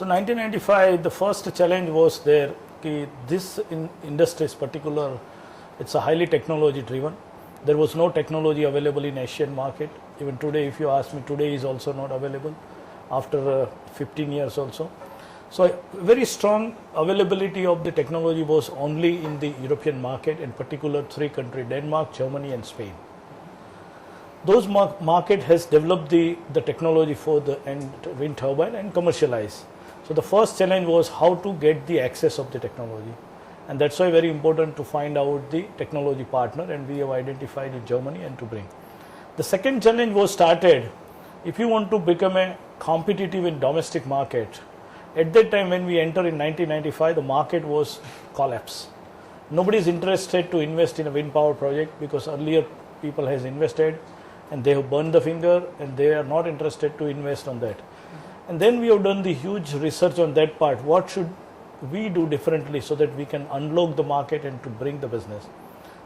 So 1995, the first challenge was there. This industry is particular, it's a highly technology driven. There was no technology available in Asian market. Even today, if you ask me, today is also not available after 15 years also. So very strong availability of the technology was only in the European market, in particular 3 countries, Denmark, Germany and Spain. Those market has developed the technology for the wind turbine and commercialize. So the first challenge was how to get the access of the technology, and that's why very important to find out the technology partner, and we have identified in Germany and to bring. The second challenge was started, if you want to become a competitive in domestic market. At that time when we entered in 1995, the market was collapse. Nobody is interested to invest in a wind power project because earlier people has invested and they have burned the finger and they are not interested to invest on that. And then we have done the huge research on that part. What should we do differently so that we can unlock the market and to bring the business?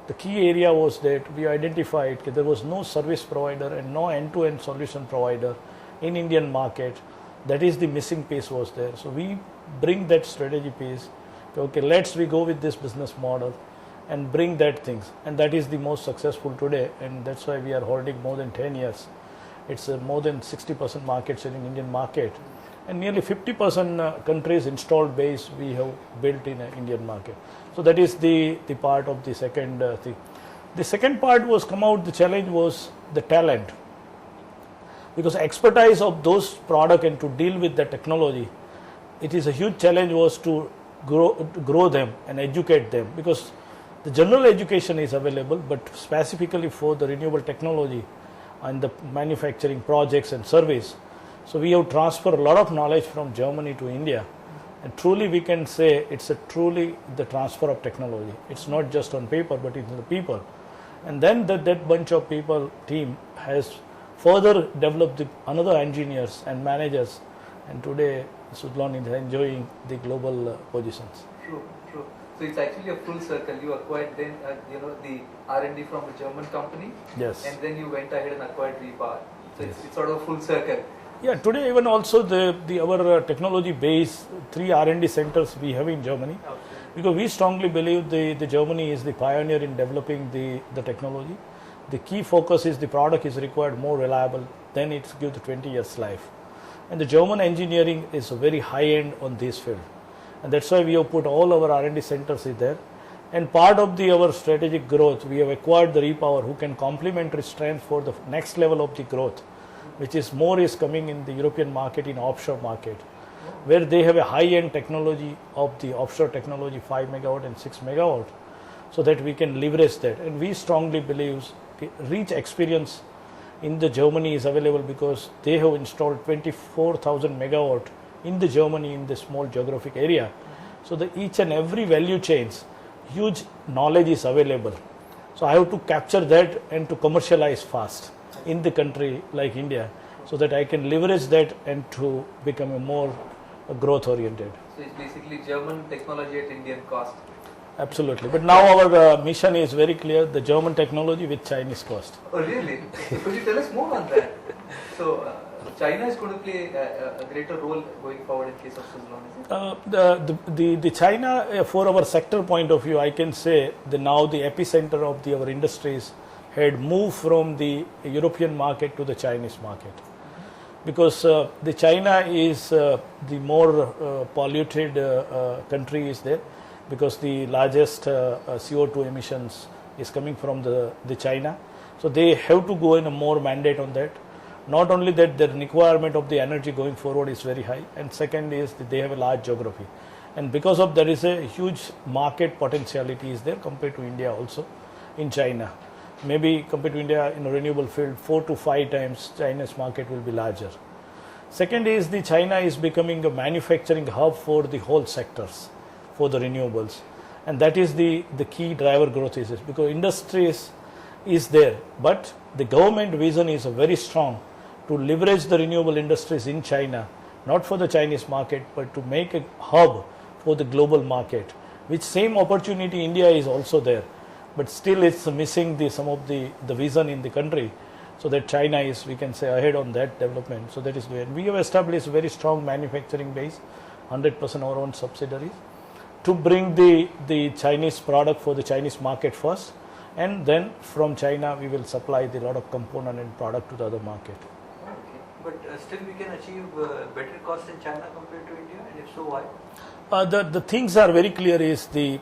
The key area was that we identified that there was no service provider and no end-to-end solution provider in Indian market. That is the missing piece was there. So we bring that strategy piece. Okay, we go with this business model and bring that things, and that is the most successful today, and that's why we are holding more than 10 years. It's more than 60% market share in Indian market, and nearly 50% countries installed base we have built in Indian market. So that is the part of the second thing. The second part was the challenge was the talent, because expertise of those product and to deal with the technology, it is a huge challenge was to grow them and educate them, because the general education is available, but specifically for the renewable technology and the manufacturing projects and service. So we have transferred a lot of knowledge from Germany to India, and truly we can say it's truly the transfer of technology. It's not just on paper, but it's in the people. And then that bunch of people team has further developed another engineers and managers, and today Suzlon is enjoying the global positions. True. So it's actually a full circle. You acquired then, the R&D from a German company. Yes. And then you went ahead and acquired Repower. So yes. It's sort of a full circle. Yeah. Today, even also our technology base 3 R&D centers we have in Germany, okay. Because we strongly believe the Germany is the pioneer in developing the technology. The key focus is the product is required more reliable. Then it gives the 20 years life, and the German engineering is very high end on this field. And that's why we have put all our R&D centers there. And part of our strategic growth, we have acquired the Repower, who can complementary strength for the next level of the growth, which is coming in the European market, in offshore market, where they have a high-end technology of the offshore technology, 5 megawatt and 6 megawatt, so that we can leverage that. And we strongly believe rich experience in the Germany is available, because they have installed 24,000 megawatt in the Germany in the small geographic area. So each and every value chains, huge knowledge is available. So I have to capture that and to commercialize fast in the country like India, so that I can leverage that and to become a more growth oriented. So it's basically German technology at Indian cost. Absolutely. But now our mission is very clear, the German technology with Chinese cost. Oh really? So could you tell us more on that? So China is going to play a greater role going forward in case of Suzlon, is it? The China, for our sector point of view, I can say now the epicenter of our industries had moved from the European market to the Chinese market, because the China is the more polluted country is there, because the largest CO2 emissions is coming from the China. So they have to go in a more mandate on that. Not only that, the requirement of the energy going forward is very high, and second is that they have a large geography, and because of there is a huge market potentiality is there compared to India also in China. Maybe compared to India in a renewable field, 4 to 5 times China's market will be larger. Second is the China is becoming a manufacturing hub for the whole sectors for the renewables, and that is the key driver growth is because industries is there, but the government vision is very strong to leverage the renewable industries in China, not for the Chinese market, but to make a hub for the global market, which same opportunity India is also there, but still it's missing some of the vision in the country So that China is, we can say, ahead on that development. So that is where we have established a very strong manufacturing base, 100% our own subsidiaries, to bring the Chinese product for the Chinese market first, and then from China we will supply the lot of component and product to the other market. Okay. But still we can achieve better cost in China compared to India, and if so, why? The things are very clear is the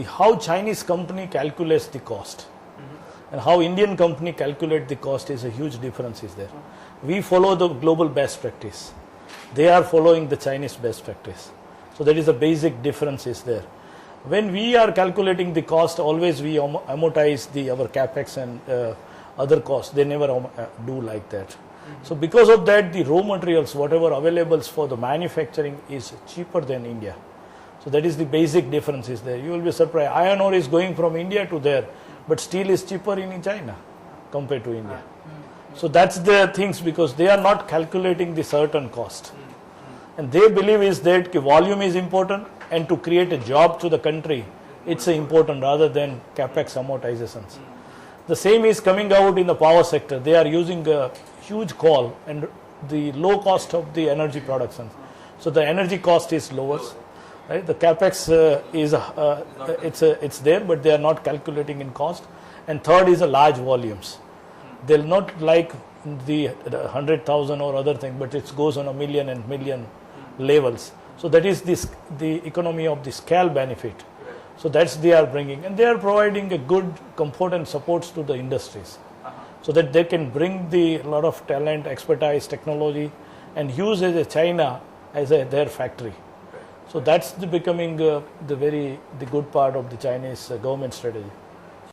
how Chinese company calculates the cost and how Indian company calculate the cost is a huge difference is there. We follow the global best practice. They are following the Chinese best practice. So that is a basic difference is there. When we are calculating the cost, always we amortize our capex and other costs. They never do like that. So because of that, the raw materials, whatever available for the manufacturing is cheaper than India. So that is the basic difference is there. You will be surprised. Iron ore is going from India to there, but steel is cheaper in China compared to India. So that's the things, because they are not calculating the certain cost. And they believe is that volume is important, and to create a job to the country, it's important rather than capex amortizations. The same is coming out in the power sector. They are using a huge coal and the low cost of the energy production. So the energy cost is lower. Right? The capex it's there, but they are not calculating in cost. And third is a large volumes. They'll not like the 100,000 or other thing, but it goes on a million and million levels. So that is the economy of the scale benefit. So that's they are bringing, and they are providing a good comfort and supports to the industries, so that they can bring the lot of talent, expertise, technology, and use as a China as their factory. So that's becoming the good part of the Chinese government strategy.